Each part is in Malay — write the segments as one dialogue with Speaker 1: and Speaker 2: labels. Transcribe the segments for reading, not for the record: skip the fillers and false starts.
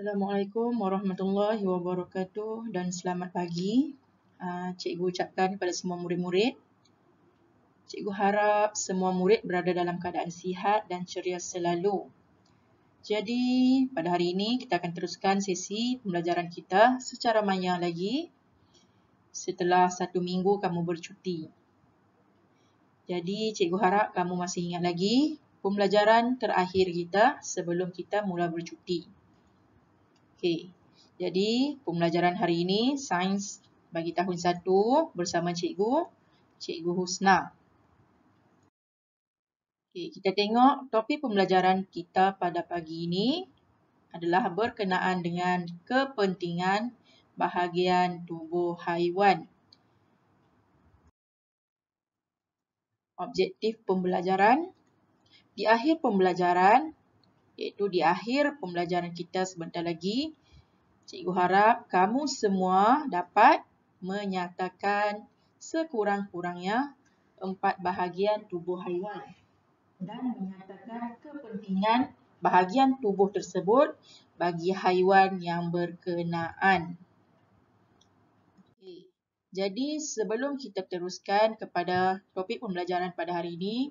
Speaker 1: Assalamualaikum warahmatullahi wabarakatuh dan selamat pagi. Cikgu ucapkan kepada semua murid-murid. Cikgu harap semua murid berada dalam keadaan sihat dan ceria selalu. Jadi, pada hari ini kita akan teruskan sesi pembelajaran kita secara maya lagi setelah 1 minggu kamu bercuti. Jadi, cikgu harap kamu masih ingat lagi pembelajaran terakhir kita sebelum kita mula bercuti. Okey, jadi pembelajaran hari ini sains bagi tahun 1 bersama Cikgu Husna. Okey, kita tengok topik pembelajaran kita pada pagi ini adalah berkenaan dengan kepentingan bahagian tubuh haiwan. Objektif pembelajaran di akhir pembelajaran, iaitu di akhir pembelajaran kita sebentar lagi, cikgu harap kamu semua dapat menyatakan sekurang-kurangnya 4 bahagian tubuh haiwan dan menyatakan kepentingan bahagian tubuh tersebut bagi haiwan yang berkenaan. Okay. Jadi sebelum kita teruskan kepada topik pembelajaran pada hari ini,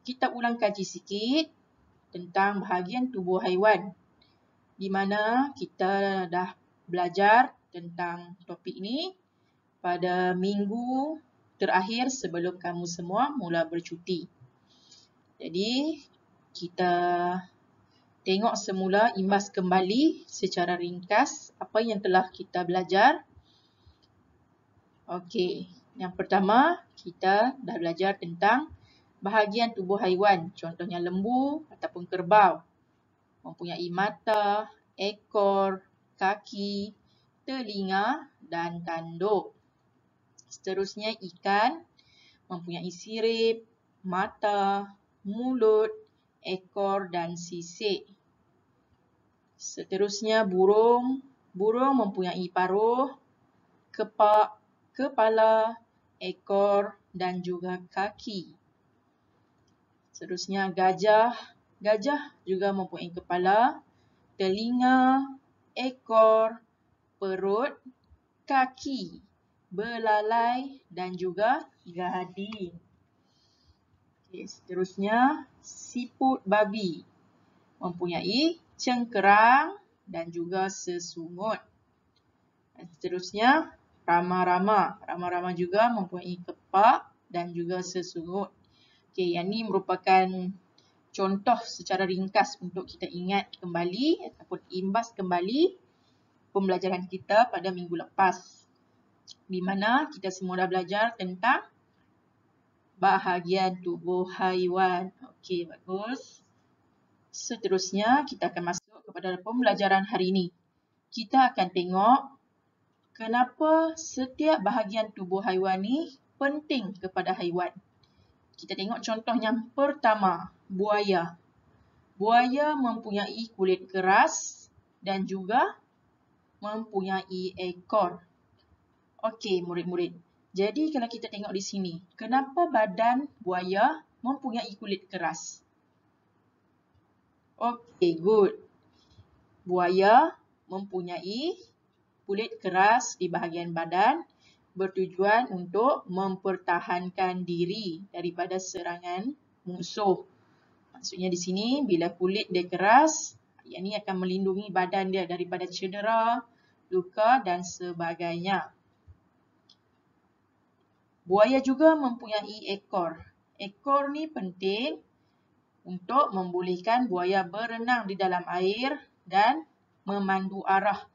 Speaker 1: kita ulang kaji sikit tentang bahagian tubuh haiwan, di mana kita dah belajar tentang topik ini pada minggu terakhir sebelum kamu semua mula bercuti. Jadi, kita tengok semula imbas kembali secara ringkas apa yang telah kita belajar. Okey, yang pertama kita dah belajar tentang bahagian tubuh haiwan, contohnya lembu ataupun kerbau. Mempunyai mata, ekor, kaki, telinga dan tanduk. Seterusnya ikan mempunyai sirip, mata, mulut, ekor dan sisik. Seterusnya burung. Burung mempunyai paruh, kepak, kepala, ekor dan juga kaki. Seterusnya gajah. Gajah juga mempunyai kepala, telinga, ekor, perut, kaki, belalai dan juga gading. Okay, seterusnya siput babi mempunyai cengkerang dan juga sesungut. Dan seterusnya rama-rama. Rama-rama juga mempunyai kepak dan juga sesungut. Okay, yang ini merupakan contoh secara ringkas untuk kita ingat kembali ataupun imbas kembali pembelajaran kita pada minggu lepas, di mana kita semua dah belajar tentang bahagian tubuh haiwan. Okey, bagus. Seterusnya kita akan masuk kepada pembelajaran hari ini. Kita akan tengok kenapa setiap bahagian tubuh haiwan ni penting kepada haiwan. Kita tengok contoh yang pertama, buaya. Buaya mempunyai kulit keras dan juga mempunyai ekor. Okey, murid-murid. Jadi kalau kita tengok di sini, kenapa badan buaya mempunyai kulit keras? Okey, good. Buaya mempunyai kulit keras di bahagian badan bertujuan untuk mempertahankan diri daripada serangan musuh. Maksudnya di sini bila kulit dia keras, yang ini akan melindungi badan dia daripada cedera, luka dan sebagainya. Buaya juga mempunyai ekor. Ekor ni penting untuk membolehkan buaya berenang di dalam air dan memandu arah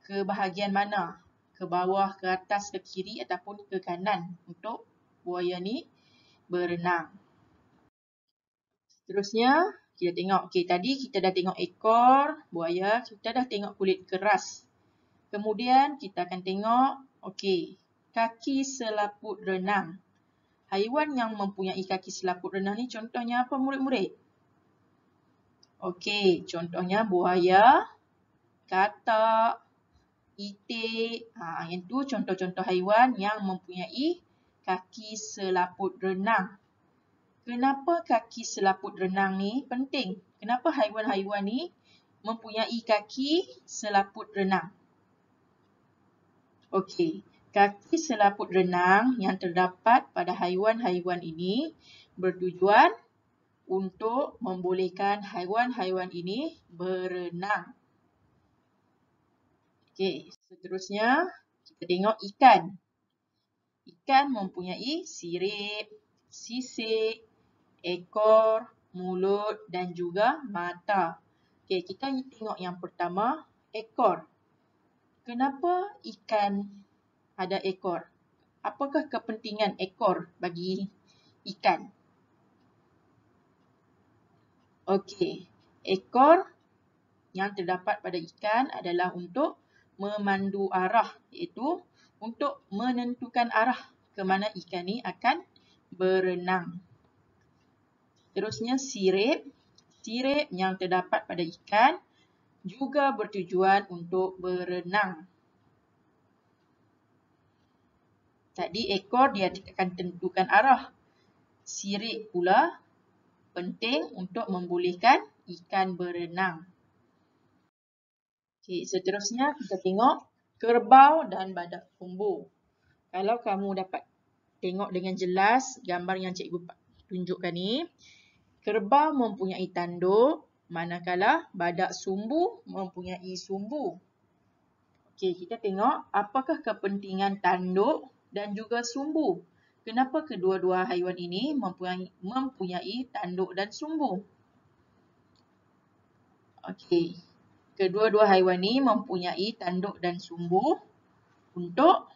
Speaker 1: ke bahagian mana? Ke bawah, ke atas, ke kiri ataupun ke kanan untuk buaya ni berenang. Seterusnya, kita tengok. Okey, tadi kita dah tengok ekor buaya, kita dah tengok kulit keras. Kemudian kita akan tengok, okey, kaki selaput renang. Haiwan yang mempunyai kaki selaput renang ni contohnya apa murid-murid? Okey, contohnya buaya, katak, itik. Yang tu contoh-contoh haiwan yang mempunyai kaki selaput renang. Kenapa kaki selaput renang ni penting? Kenapa haiwan-haiwan ni mempunyai kaki selaput renang. Okey, kaki selaput renang yang terdapat pada haiwan-haiwan ini bertujuan untuk membolehkan haiwan-haiwan ini berenang. Okey, seterusnya kita tengok ikan. Ikan mempunyai sirip, sisik, ekor, mulut dan juga mata. Okey, kita tengok yang pertama, ekor. Kenapa ikan ada ekor? Apakah kepentingan ekor bagi ikan? Okey, ekor yang terdapat pada ikan adalah untuk memandu arah, iaitu untuk menentukan arah ke mana ikan ni akan berenang. Terusnya sirip. Sirip yang terdapat pada ikan juga bertujuan untuk berenang. Tadi ekor dia akan tentukan arah. Sirip pula penting untuk membolehkan ikan berenang. Okey, seterusnya kita tengok kerbau dan badak sumbu. Kalau kamu dapat tengok dengan jelas gambar yang cikgu tunjukkan ni, kerbau mempunyai tanduk, manakala badak sumbu mempunyai sumbu. Okey, kita tengok apakah kepentingan tanduk dan juga sumbu. Kenapa kedua-dua haiwan ini mempunyai tanduk dan sumbu? Okey, kedua-dua haiwan ini mempunyai tanduk dan sumbu untuk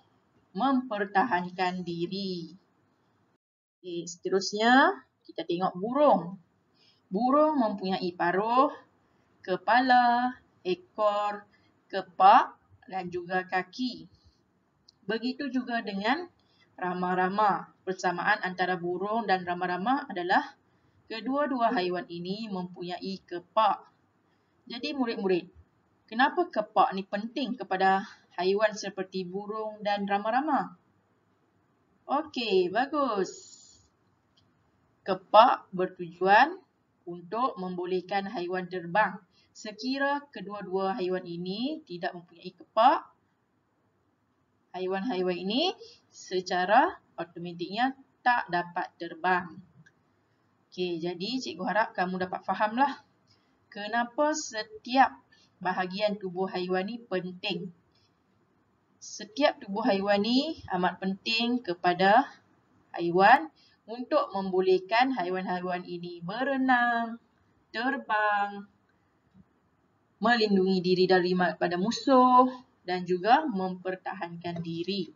Speaker 1: mempertahankan diri. Okey, seterusnya kita tengok burung. Burung mempunyai paruh, kepala, ekor, kepak dan juga kaki. Begitu juga dengan rama-rama. Persamaan antara burung dan rama-rama adalah kedua-dua haiwan ini mempunyai kepak. Jadi murid-murid, kenapa kepak ni penting kepada haiwan seperti burung dan rama-rama? Okey, bagus. Kepak bertujuan untuk membolehkan haiwan terbang. Sekira kedua-dua haiwan ini tidak mempunyai kepak, haiwan-haiwan ini secara automatiknya tak dapat terbang. Okey, jadi cikgu harap kamu dapat fahamlah kenapa setiap bahagian tubuh haiwan ni penting. Setiap tubuh haiwan ni amat penting kepada haiwan untuk membolehkan haiwan-haiwan ini berenang, terbang, melindungi diri daripada musuh dan juga mempertahankan diri.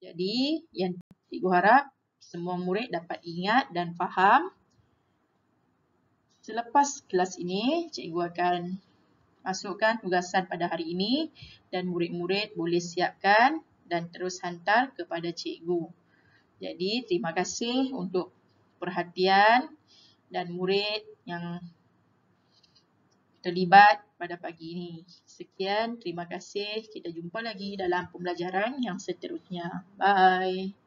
Speaker 1: Jadi, yang cikgu harap semua murid dapat ingat dan faham. Selepas kelas ini, cikgu akan masukkan tugasan pada hari ini dan murid-murid boleh siapkan dan terus hantar kepada cikgu. Jadi, terima kasih untuk perhatian dan murid yang terlibat pada pagi ini. Sekian, terima kasih. Kita jumpa lagi dalam pembelajaran yang seterusnya. Bye.